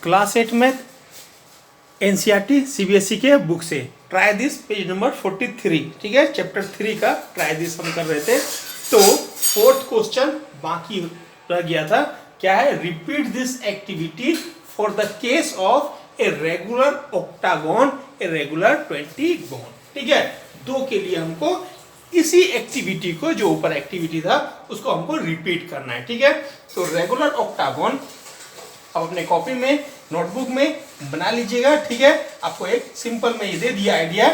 Class 8 में NCERT CBSE के book से ट्राई दिस पेज नंबर 43, ठीक है, चैप्टर 3 का ट्राई दिस हम कर रहे थे। तो फोर्थ क्वेश्चन बाकी रह गया था, क्या है, repeat this activity for the case of a regular octagon, a regular 20 गोन, ठीक है। दो के लिए हमको इसी एक्टिविटी को, जो ऊपर एक्टिविटी था उसको हमको रिपीट करना है, ठीक है। तो रेगुलर ऑक्टागोन अब अपने कॉपी में, नोटबुक में बना लीजिएगा, ठीक है। आपको एक सिंपल में ये दे दिया आइडिया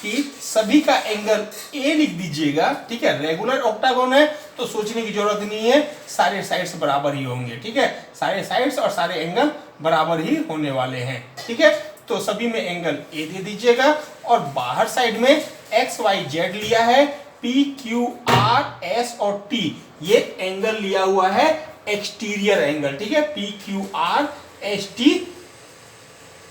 कि सभी का एंगल ए लिख दीजिएगा, ठीक है। रेगुलर ऑक्टागोन है तो सोचने की जरूरत नहीं है, सारे साइड्स बराबर ही होंगे, ठीक है। सारे साइड्स और सारे एंगल बराबर ही होने वाले हैं, ठीक है। तो सभी में एंगल ए दे दीजिएगा और बाहर साइड में एक्स वाई जेड लिया है, पी क्यू आर एस और टी, ये एंगल लिया हुआ है एक्सटीरियर एंगल, ठीक है। P Q R S T,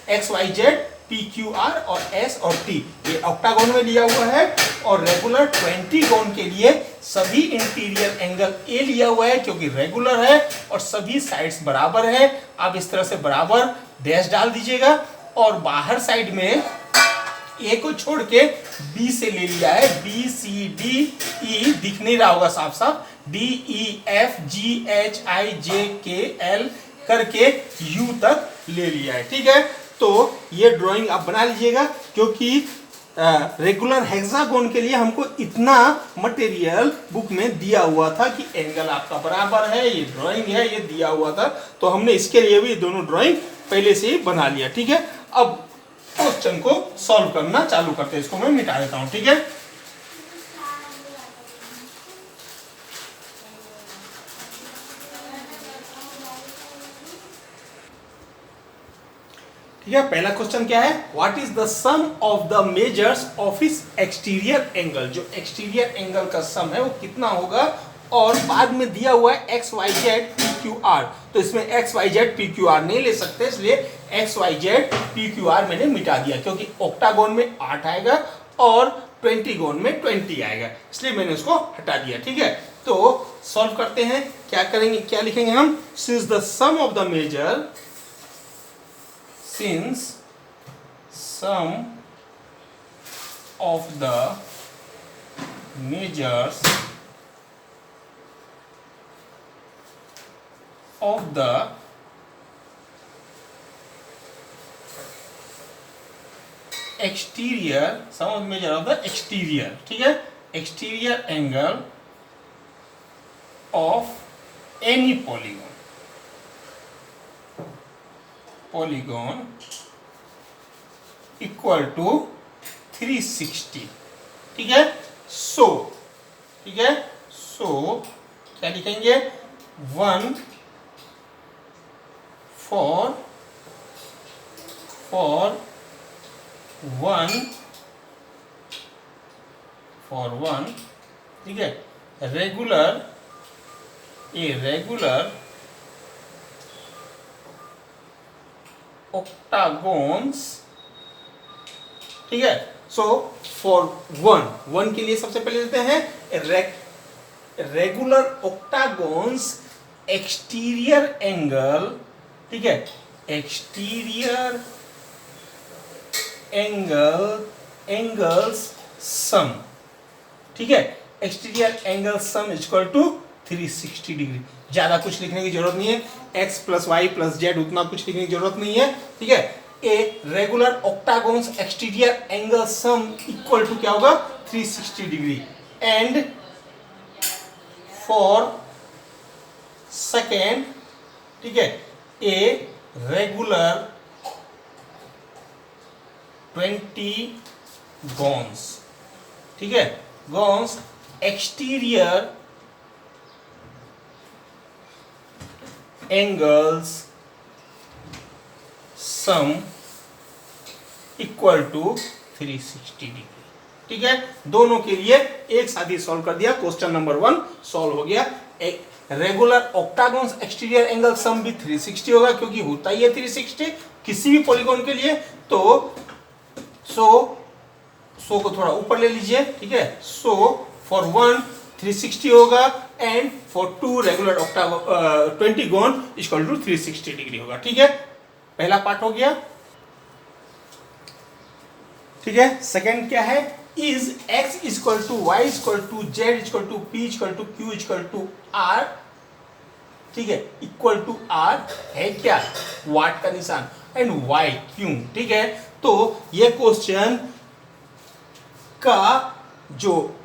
X Y Z, P Q R और एस और टी, ये ऑक्टागोन में लिया हुआ है। और रेगुलर 20 गोन के लिए सभी इंटीरियर एंगल ए लिया हुआ है क्योंकि रेगुलर है और सभी साइड्स बराबर है। आप इस तरह से बराबर डैश डाल दीजिएगा और बाहर साइड में ए को छोड़ के बी से ले लिया है, बी सी डी ई, दिख नहीं रहा होगा साफ साफ, D E F G H I J K L करके यू तक ले लिया है, ठीक है। तो ये ड्राइंग आप बना लीजिएगा क्योंकि रेगुलर हेक्सागोन के लिए हमको इतना मटेरियल बुक में दिया हुआ था कि एंगल आपका बराबर है, ये ड्राइंग है, ये दिया हुआ था, तो हमने इसके लिए भी दोनों ड्राइंग पहले से ही बना लिया, ठीक है। अब क्वेश्चन को सॉल्व करना चालू करते हैं, इसको मैं मिटा देता हूं, ठीक है। ठीक है, पहला क्वेश्चन क्या है, what is the sum of the measures of इस एक्सटीरियर एंगल, जो एक्सटीरियर एंगल का सम है वो कितना होगा। और बाद में दिया हुआ है X Y Z P Q R, तो इसमें X Y Z P Q R नहीं ले सकते, इसलिए X Y Z P Q R मैंने मिटा दिया क्योंकि ऑक्टागोन में 8 आएगा और 20 गोन में 20 आएगा, इसलिए मैंने उसको हटा दिया, ठीक है। तो सॉल्व करते हैं, क्या करेंगे, क्या लिखेंगे हम, since the sum of the measure, since sum of the measures of the exterior, sum of the measure of the exterior, ठीक है, exterior angle of any polygon equal to 360, ठीक है। सो ठीक है, सो क्या लिखेंगे, 1 फॉर 1, ठीक है, रेगुलर, ए रेगुलर octagons, ठीक है। सो फॉर 1 के लिए सबसे पहले लेते हैं रेगुलर ऑक्टागोन्स एक्सटीरियर एंगल, ठीक है, एक्सटीरियर एंगल्स सम, ठीक है, exterior angle sum equal to 360 degree. ज्यादा कुछ लिखने की जरूरत नहीं है, x plus y plus z उतना कुछ लिखने की जरूरत नहीं है, ठीक है। A regular octagons exterior angle sum equal to क्या होगा, 360 डिग्री। एंड फॉर सेकेंड, ठीक है, ए रेगुलर 20 गोन्स, ठीक है, gons exterior angles sum equal to 360 degree, ठीक है। दोनों के लिए एक साथ ही सॉल्व कर दिया, क्वेश्चन नंबर 1 सॉल्व हो गया। एक रेगुलर ऑक्टागोन्स एक्सटीरियर एंगल सम भी 360 होगा क्योंकि होता ही है 360 किसी भी पॉलीगॉन के लिए। तो सो को थोड़ा ऊपर ले लीजिए, ठीक है। सो फॉर 1 360 होगा and for 2 regular 20 gon equal to 360 degree होगा, ठीक है। पहला पार्ट हो गया, ठीक है। सेकंड क्या है, is x equal to Y equal to Z equal to P equal to Q equal to R, ठीक है, इक्वल टू आर है क्या, वाट का निशान एंड वाई क्यों, ठीक है। तो ये क्वेश्चन का जो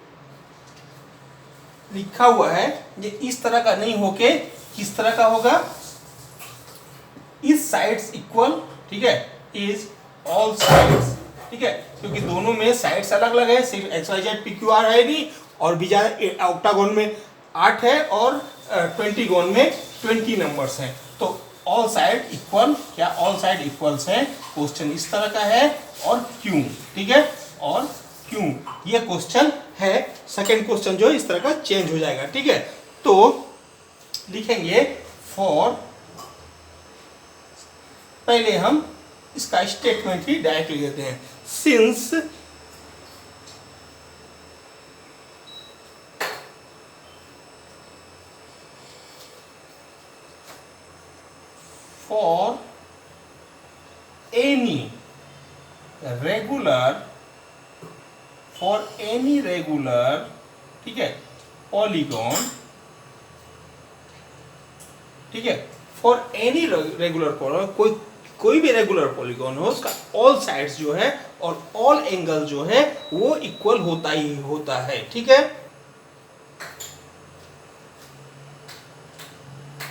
लिखा हुआ है ये इस तरह का नहीं होके किस तरह का होगा, इज साइड्स इक्वल, ठीक है, इज ऑल साइड्स, ठीक है, क्योंकि दोनों में साइड्स अलग अलग है, सिर्फ X Y Z P Q R है नहीं, और बीजा ऑक्टागोन में 8 है और 20 गोन में 20 नंबर्स हैं, तो ऑल साइड इक्वल, क्या ऑल साइड इक्वल्स है, क्वेश्चन इस तरह का है, और क्यों, ठीक है, और क्यों ये क्वेश्चन है। सेकंड क्वेश्चन जो इस तरह का चेंज हो जाएगा, ठीक है। तो लिखेंगे फॉर, पहले हम इसका स्टेटमेंट ही डायरेक्ट लिख देते हैं, since for any regular, for any regular, ठीक है, पॉलीगॉन, ठीक है, फॉर एनी रेगुलर पॉलीगॉन, कोई भी रेगुलर पॉलीगॉन हो उसका ऑल साइड्स जो है और ऑल एंगल जो है वो इक्वल होता ही होता है, ठीक है।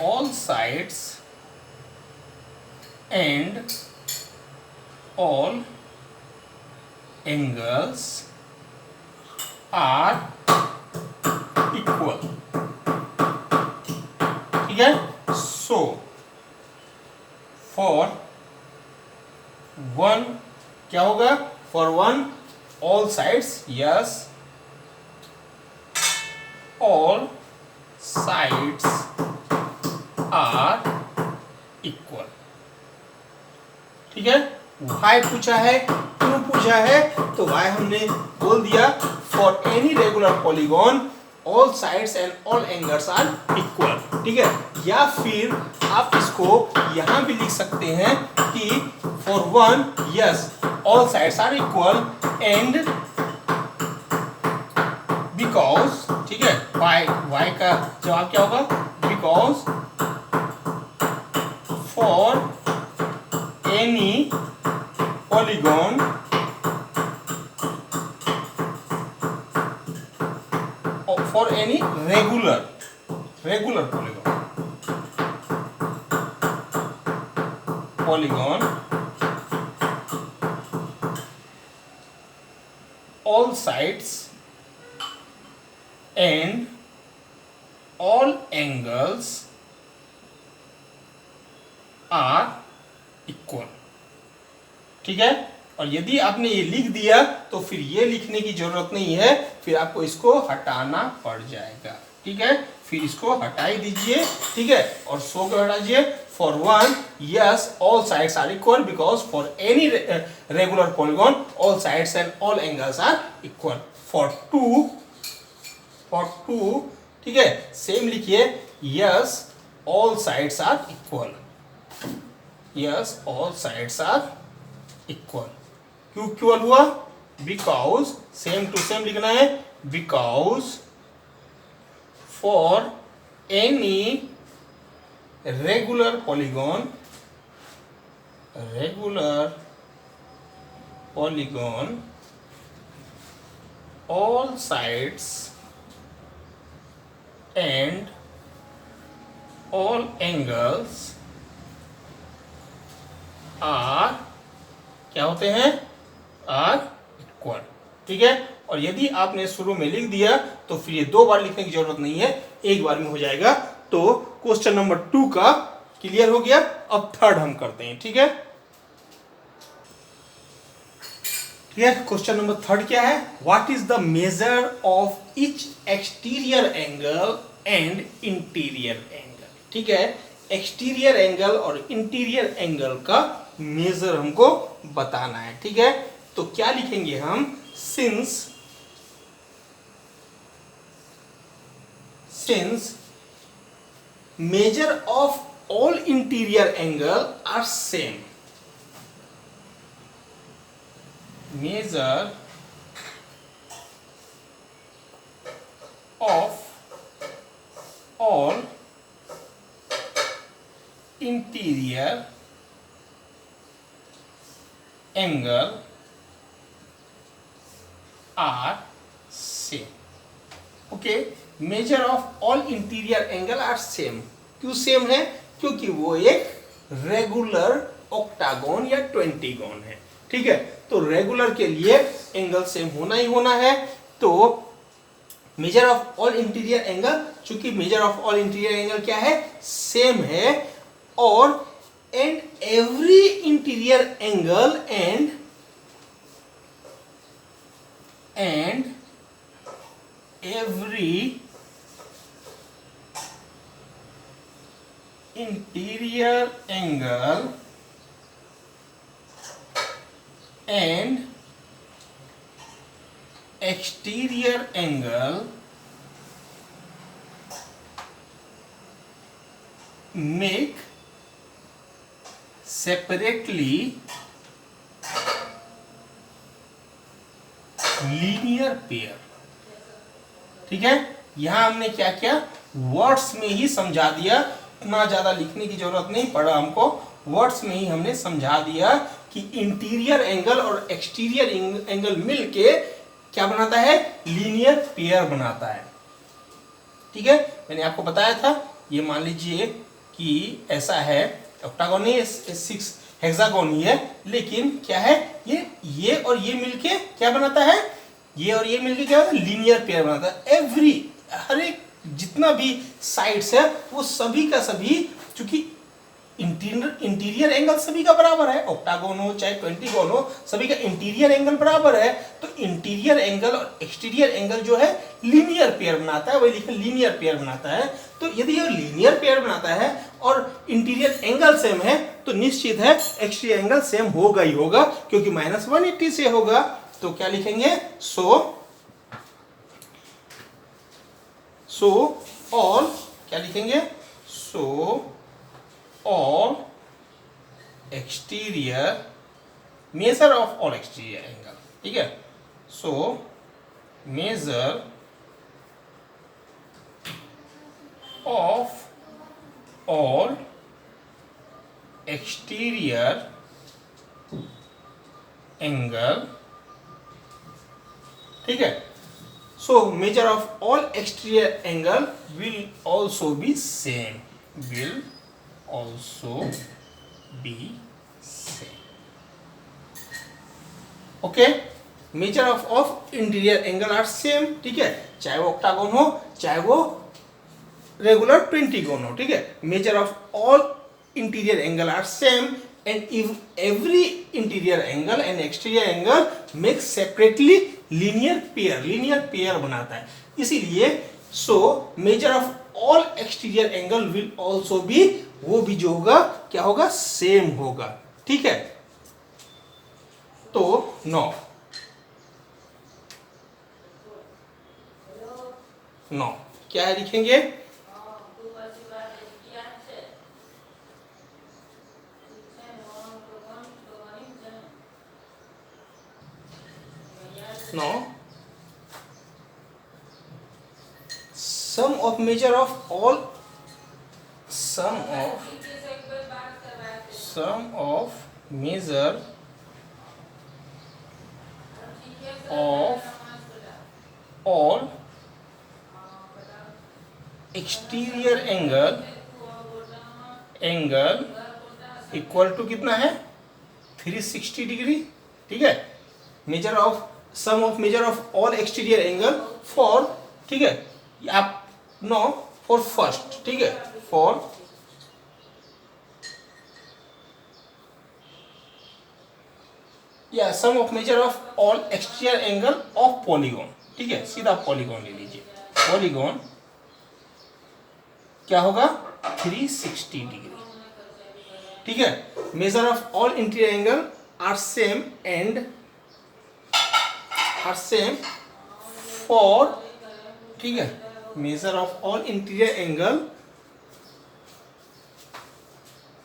All sides and all angles are equal, ठीक है। सो फॉर वन क्या होगा, for one all sides, yes, all sides are equal, ठीक है। वाई पूछा है, क्यों पूछा है, तो वाई हमने बोल दिया for any regular polygon all sides and all angles are equal, ठीक है। या फिर आप इसको यहां भी लिख सकते हैं कि for one, yes, all sides are equal and because, ठीक है, वाई का जवाब क्या होगा, because for any polygon for any regular polygon all sides and all angles are equal, ठीक है। और यदि आपने ये लिख दिया तो फिर ये लिखने की जरूरत नहीं है, फिर आपको इसको हटाना पड़ जाएगा, ठीक है। फिर इसको हटा ही दीजिए, ठीक है, और सो को हटा दीजिए। For one, yes, all sides are equal because for any regular polygon all sides and all angles are equal. For two, ठीक है, सेम लिखिए, yes, all sides are equal, yes, all sides are equal. क्यों equal हुआ, because, same to same लिखना है, because for any regular polygon all sides and all angles are क्या होते हैं, आर इक्वल, ठीक है। और यदि आपने शुरू में लिख दिया तो फिर ये 2 बार लिखने की जरूरत नहीं है, एक बार में हो जाएगा। तो क्वेश्चन नंबर 2 का क्लियर हो गया। अब थर्ड हम करते हैं, ठीक है। ठीक है, क्वेश्चन नंबर 3 क्या है, what is the measure of each exterior angle and interior angle, ठीक है। एक्सटीरियर एंगल और इंटीरियर एंगल का मेजर हमको बताना है, ठीक है। तो क्या लिखेंगे हम, since measure of all interior angle are same, measure of all interior angle are same. Okay, measure of all interior angle are same. क्यों सेम है? क्योंकि वो एक रेगुलर ऑक्टागोन या 20 है. ठीक है, तो रेगुलर के लिए एंगल सेम होना ही होना है. तो measure of all interior angle, चूंकि measure of all interior angle क्या है? सेम है. और and every interior angle and every interior angle and exterior angle make separately linear pair. ठीक है, यहां हमने क्या किया? वर्ड्स में ही समझा दिया. इतना ज्यादा लिखने की जरूरत नहीं पड़ा हमको. वर्ड्स में ही हमने समझा दिया कि इंटीरियर एंगल और एक्सटीरियर एंगल मिलके क्या बनाता है? लीनियर पेयर बनाता है. ठीक है, मैंने आपको बताया था. ये मान लीजिए कि ऐसा है, ऑक्टागोन नहीं, 6 हेक्सागोन ही है, लेकिन क्या है? ये और ये मिलके क्या बनाता है? ये और ये मिलके क्या होता है? लीनियर पेयर बनाता है. एवरी, हर एक जितना भी साइड्स है वो सभी का सभी, चूंकि इंटीरियर एंगल सभी का बराबर है, ऑक्टागोन हो चाहे 20 हो, सभी का इंटीरियर एंगल बराबर है. तो इंटीरियर एंगल और एक्सटीरियर एंगल जो है लीनियर पेयर बनाता है. वही लिखे लीनियर पेयर बनाता है. तो यदि ये लीनियर पेयर बनाता है और इंटीरियर एंगल सेम है तो निश्चित है एक्सटीरियर एंगल सेम होगा ही होगा, क्योंकि -180 से होगा. तो क्या लिखेंगे? सो ऑल, क्या लिखेंगे? So all exterior, measure of all exterior angle. ठीक है, so measure of all exterior angle. ठीक है, so measure of all exterior angle will also be same. Will also be same. Okay, measure of interior angle are same. ठीक है, चाहे वो octagon हो चाहे वो रेगुलर 20 हो. ठीक है, measure of all interior angle are same and if every interior angle and exterior angle makes separately linear pair बनाता है. इसीलिए so measure of all exterior angle will also be, वो भी जो होगा क्या होगा? सेम होगा. ठीक है, तो नो क्या है लिखेंगे? Now sum of measure of all, sum of measure of all exterior angle equal to कितना है? 360 डिग्री. ठीक है, measure of sum of measure of all exterior angle for, ठीक है, आप नो फॉर फर्स्ट. ठीक है, फॉर या sum of measure of all exterior angle of polygon. ठीक है, सीधा पॉलीगॉन ले लीजिए. पॉलीगॉन क्या होगा? 360 डिग्री. ठीक है, measure of all interior angle are same and are same for, ठीक है, measure of all interior angle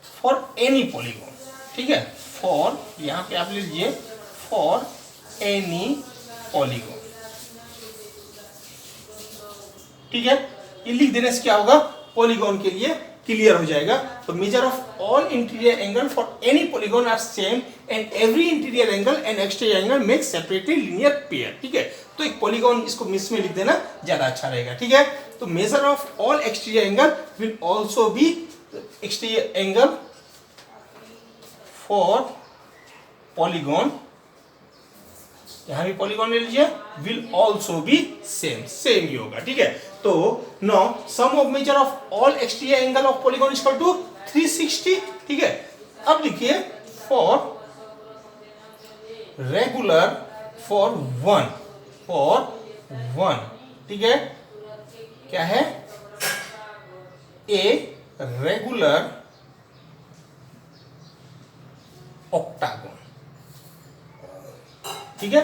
for any polygon. ठीक है, फॉर, यहां पे आप ले लीजिए फॉर एनी पॉलीगॉन। ठीक है, ये लिख देने से क्या होगा, पॉलीगॉन के लिए क्लियर हो जाएगा। तो measure of all interior angle for any polygon are same and every interior angle and exterior angle make separately linear pair. ठीक है, तो एक पॉलीगॉन इसको मिस में लिख देना ज्यादा अच्छा रहेगा। ठीक है, तो measure of all exterior angle will also be exterior angle for polygon, यहां भी पॉलीगॉन ले लीजिए, will also be same, same ही होगा। ठीक है, तो no sum of measure of all exterior angle of polygon is equal to 360। ठीक है, अब लिखिए फॉर रेगुलर फॉर वन। ठीक है, क्या है, ए रेगुलर ऑक्टागोन। ठीक है,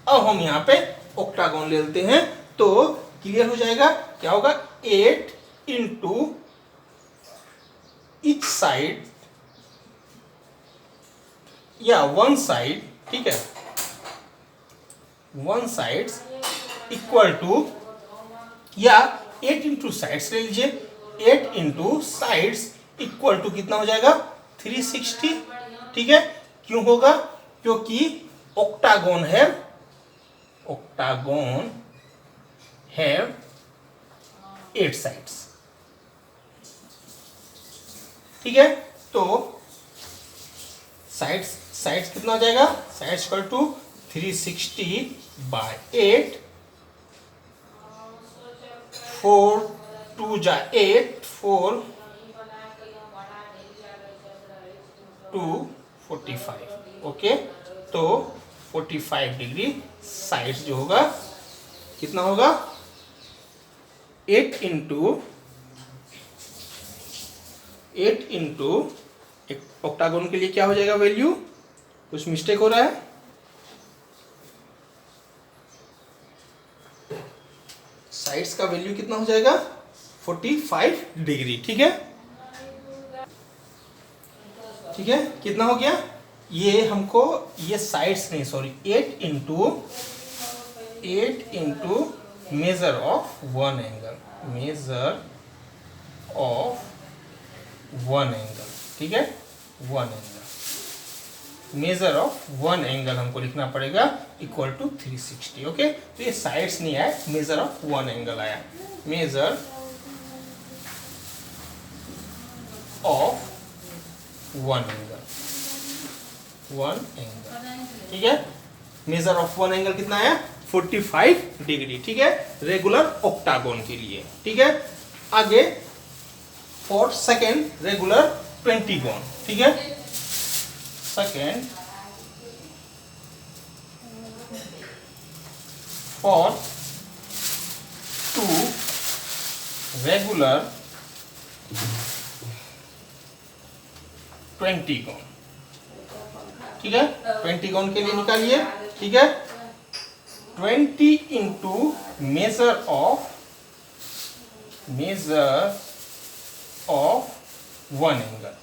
अब हम यहां पे ऑक्टागोन ले लेते हैं तो क्लियर हो जाएगा। क्या होगा, 8 इंटू ईच साइड या वन साइड। ठीक है, वन साइड इक्वल टू, या 8 इंटू साइड्स ले लीजिए, 8 इंटू साइड्स इक्वल टू कितना हो जाएगा, 360। ठीक है, क्यों होगा, क्योंकि ऑक्टागोन हैव 8 साइड्स। ठीक है, तो साइड्स कितना हो जाएगा, साइड्स इक्वल टू 360 बाय 8, 4 2 जा 8, 4 2 45। ओके, तो 45 डिग्री साइड्स जो होगा कितना होगा, 8 इंटू ऑक्टागोन के लिए क्या हो जाएगा वैल्यू, कुछ मिस्टेक हो रहा है, साइड्स का वैल्यू कितना हो जाएगा, 45 डिग्री। ठीक है, ठीक है, कितना हो गया, ये हमको, ये साइड्स नहीं sorry, 8 into measure of one angle. ठीक है, one angle, major of one angle हमको लिखना पड़ेगा इक्वल टू 360। ओके, तो ये साइड्स नहीं आया, मेजर ऑफ वन एंगल आया, मेजर ऑफ वन एंगल। ठीक है, मेजर ऑफ वन एंगल कितना आया, 45 डिग्री। ठीक है, रेगुलर ऑक्टागोन के लिए। ठीक है, आगे फॉर सेकेंड रेगुलर पेंटीगोन। ठीक है, सेकेंड फॉर 2 रेगुलर पेंटीगोन। ठीक है, पेंटीगोन के लिए निकालिए। ठीक है, 20 into measure of one angle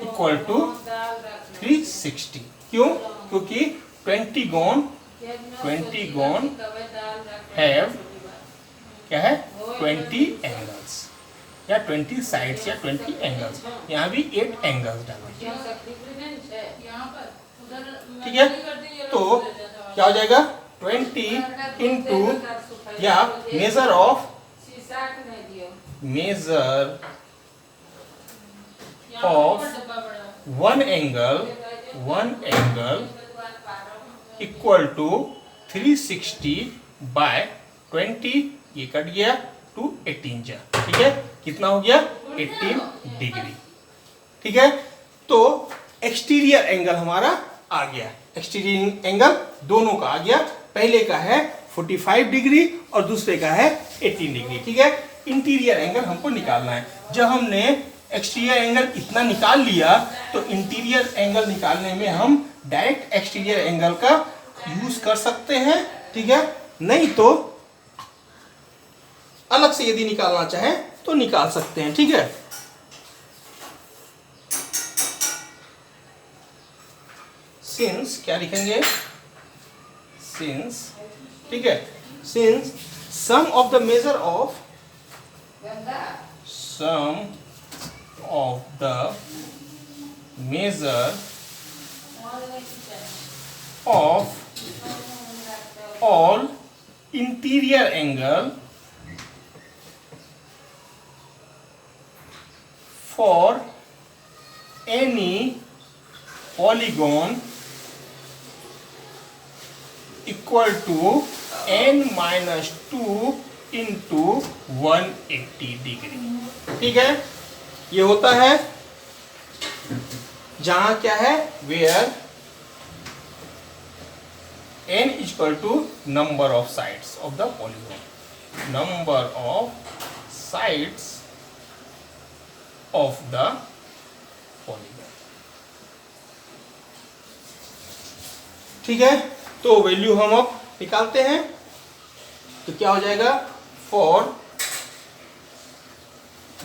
equal to 360। क्यों, क्योंकि पेंटीगोन हैव क्या है, 20 एंगल्स या 20 साइड्स या 20 एंगल्स, यहाँ भी 8 एंगल्स डालेंगे। ठीक है, तो क्या हो जाएगा, 20 इंटू या measure of one angle equal to 360 by 20, ये कट गया, टू 18 जा। ठीक है, कितना हो गया, 18 डिग्री। ठीक है, तो एक्सटीरियर एंगल हमारा आ गया, एक्सटीरियर एंगल दोनों का आ गया, पहले का है 45 डिग्री और दूसरे का है 18 डिग्री। ठीक है, इंटीरियर एंगल हमको निकालना है। जब हमने एक्सटीरियर एंगल इतना निकाल लिया तो इंटीरियर एंगल निकालने में हम डायरेक्ट एक्सटीरियर एंगल का यूज कर सकते हैं। ठीक है, नहीं तो अलग से यदि निकालना चाहे तो निकाल सकते हैं। ठीक है, सिंस क्या लिखेंगे, सिंस, ठीक है, since sum of the measure of, sum of the measure of all interior angle for any polygon equal to n minus 2 into 180 degree. ठीक है, ये होता है जहां क्या है, where n is equal to number of sides of the polygon, number of sides of the polygon। ठीक है, तो वैल्यू हम अब निकालते हैं, तो क्या हो जाएगा, फॉर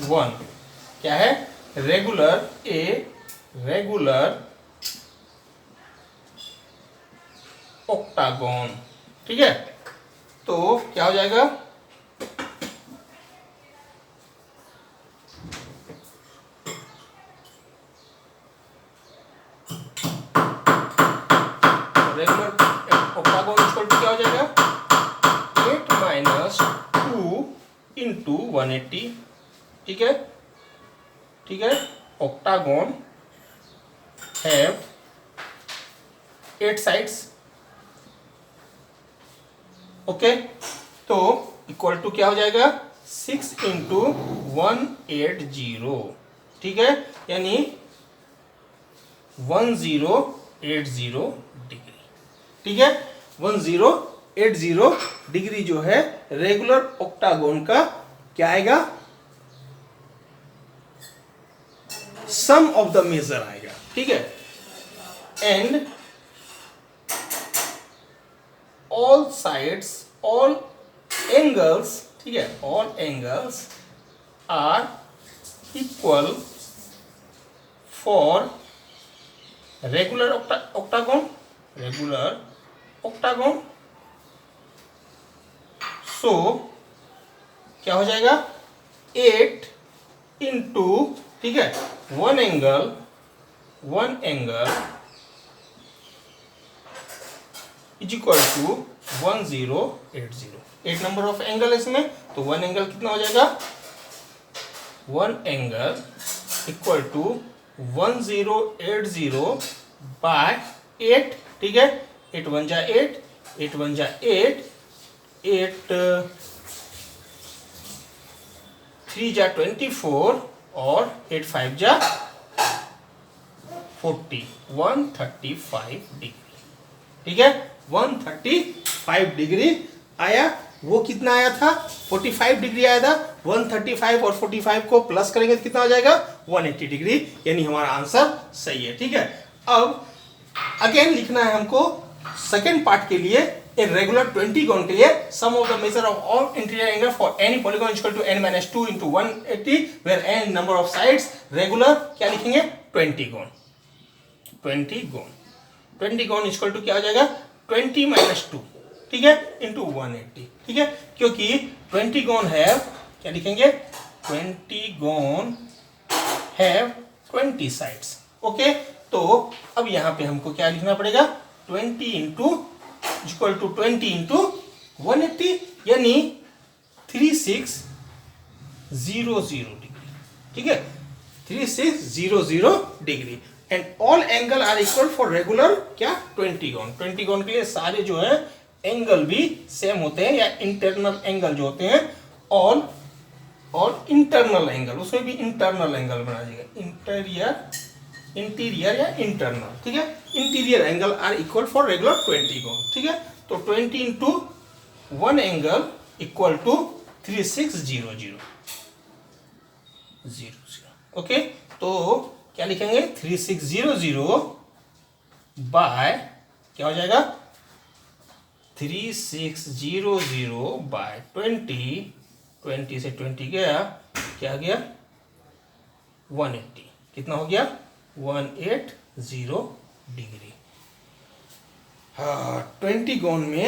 वन क्या है, रेगुलर, ए रेगुलर ऑक्टागोन। ठीक है, तो क्या हो जाएगा, रेगुलर ऑक्टागोन इक्वल टू क्या हो जाएगा, 8 माइनस 2 इंटू 180। ठीक है, ठीक है, ऑक्टागोन हैव 8 साइड्स। ओके, तो इक्वल टू क्या हो जाएगा, 6 इंटू 180। ठीक है, यानी 1080 डिग्री। ठीक है, 1080 डिग्री जो है रेगुलर ऑक्टागोन का क्या आएगा, सम ऑफ द मेजर आएगा। ठीक है, and all sides, all angles, ठीक है, all angles are equal for regular octagon, regular octagon। so क्या हो जाएगा, 8 इंटू, ठीक है, one angle is equal to 1080। 8 नंबर ऑफ एंगल है इसमें, तो वन एंगल कितना हो जाएगा, one angle equal to 1080 by 8। ठीक है, 8 1 जा 8, 8 1 जा 8, 8 3 जा 24 और 8 5 जा 40, 135 डिग्री। ठीक है, 135 डिग्री आया। वो कितना आया था, 45 डिग्री आया था। 135 और 45 को प्लस करेंगे तो कितना हो जाएगा, 180 डिग्री, यानी हमारा आंसर सही है। ठीक है, अब अगेन लिखना है हमको सेकेंड पार्ट के लिए, ए रेगुलर 20 कोण के लिए, sum of the measure of all interior angle for any polygon equal to n - 2 into 180 where n number of sides, regular क्या लिखेंगे, 20 कोण, 20 कोण, 20 कोण इक्वल टू क्या हो जाएगा, 20 - 2, ठीक है, इंटू 180। ठीक है, क्योंकि 20 कोण हैव, क्या लिखेंगे, 20 कोण हैव 20 साइड्स। ओके, तो अब यहां पे हमको क्या लिखना पड़ेगा, 20 इंटू इक्वल टू 20 इंटू 180, यानी 3600 डिग्री। ठीक है, 3600 degree, and all angle are equal for regular क्या, 20 कोण। 20 कोण के लिए सारे जो है एंगल भी सेम होते हैं, या इंटरनल एंगल जो होते हैं, ऑल और इंटरनल एंगल, उसमें भी इंटरनल एंगल बना जाएगा, इंटीरियर या इंटरनल। ठीक है, interior angle are equal for regular 20 कोण। ठीक है, तो 20 into one angle equal to 3600। Okay, तो क्या लिखेंगे, 3600 बाय क्या हो जाएगा, 3600 बाय 20, 20 से 20 गया, क्या गया, 180, कितना हो गया, 180 डिग्री। 20 गॉन में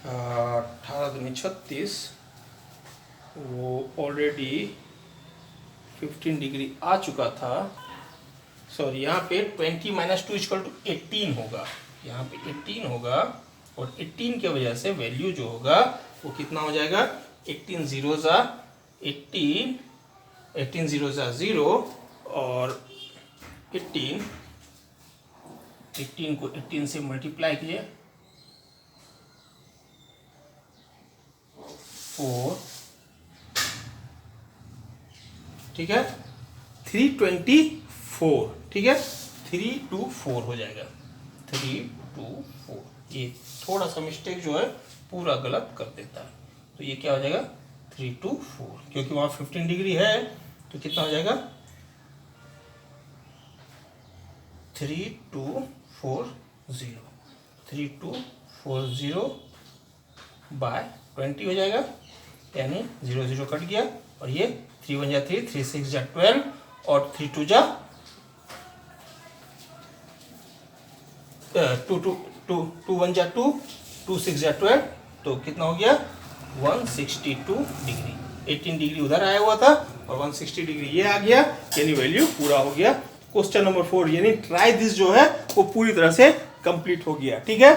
18 दूनी 36, वो ऑलरेडी 15 डिग्री आ चुका था। सॉरी, यहाँ पे 20 - 2 = 18 होगा, यहाँ पे 18 होगा, और 18 की वजह से वैल्यू जो होगा वो कितना हो जाएगा, 18 0 ज़ा 18, 18 0 ज़ा 0, और 18 को 18 से मल्टीप्लाई कीजिए, 4, ठीक है, 324, ठीक है, 324 हो जाएगा, 324। ये थोड़ा सा मिस्टेक जो है पूरा गलत कर देता है, तो ये क्या हो जाएगा 324, क्योंकि वहाँ 15 डिग्री है, तो कितना हो जाएगा 3240, 3240 बाय 20 हो जाएगा, यानी 0 0 कट गया, और ये 3 1 जा 3, 3 6 जा 12, और 3 2 जा 2 1 जा 2, 2 6 जा 12, तो कितना हो गया 162 डिग्री। 18 डिग्री उधर आया हुआ था और 160 डिग्री ये आ गया, यानी वैल्यू पूरा हो गया। क्वेश्चन नंबर 4 यानी ट्राई दिस जो है वो पूरी तरह से कंप्लीट हो गया। ठीक है।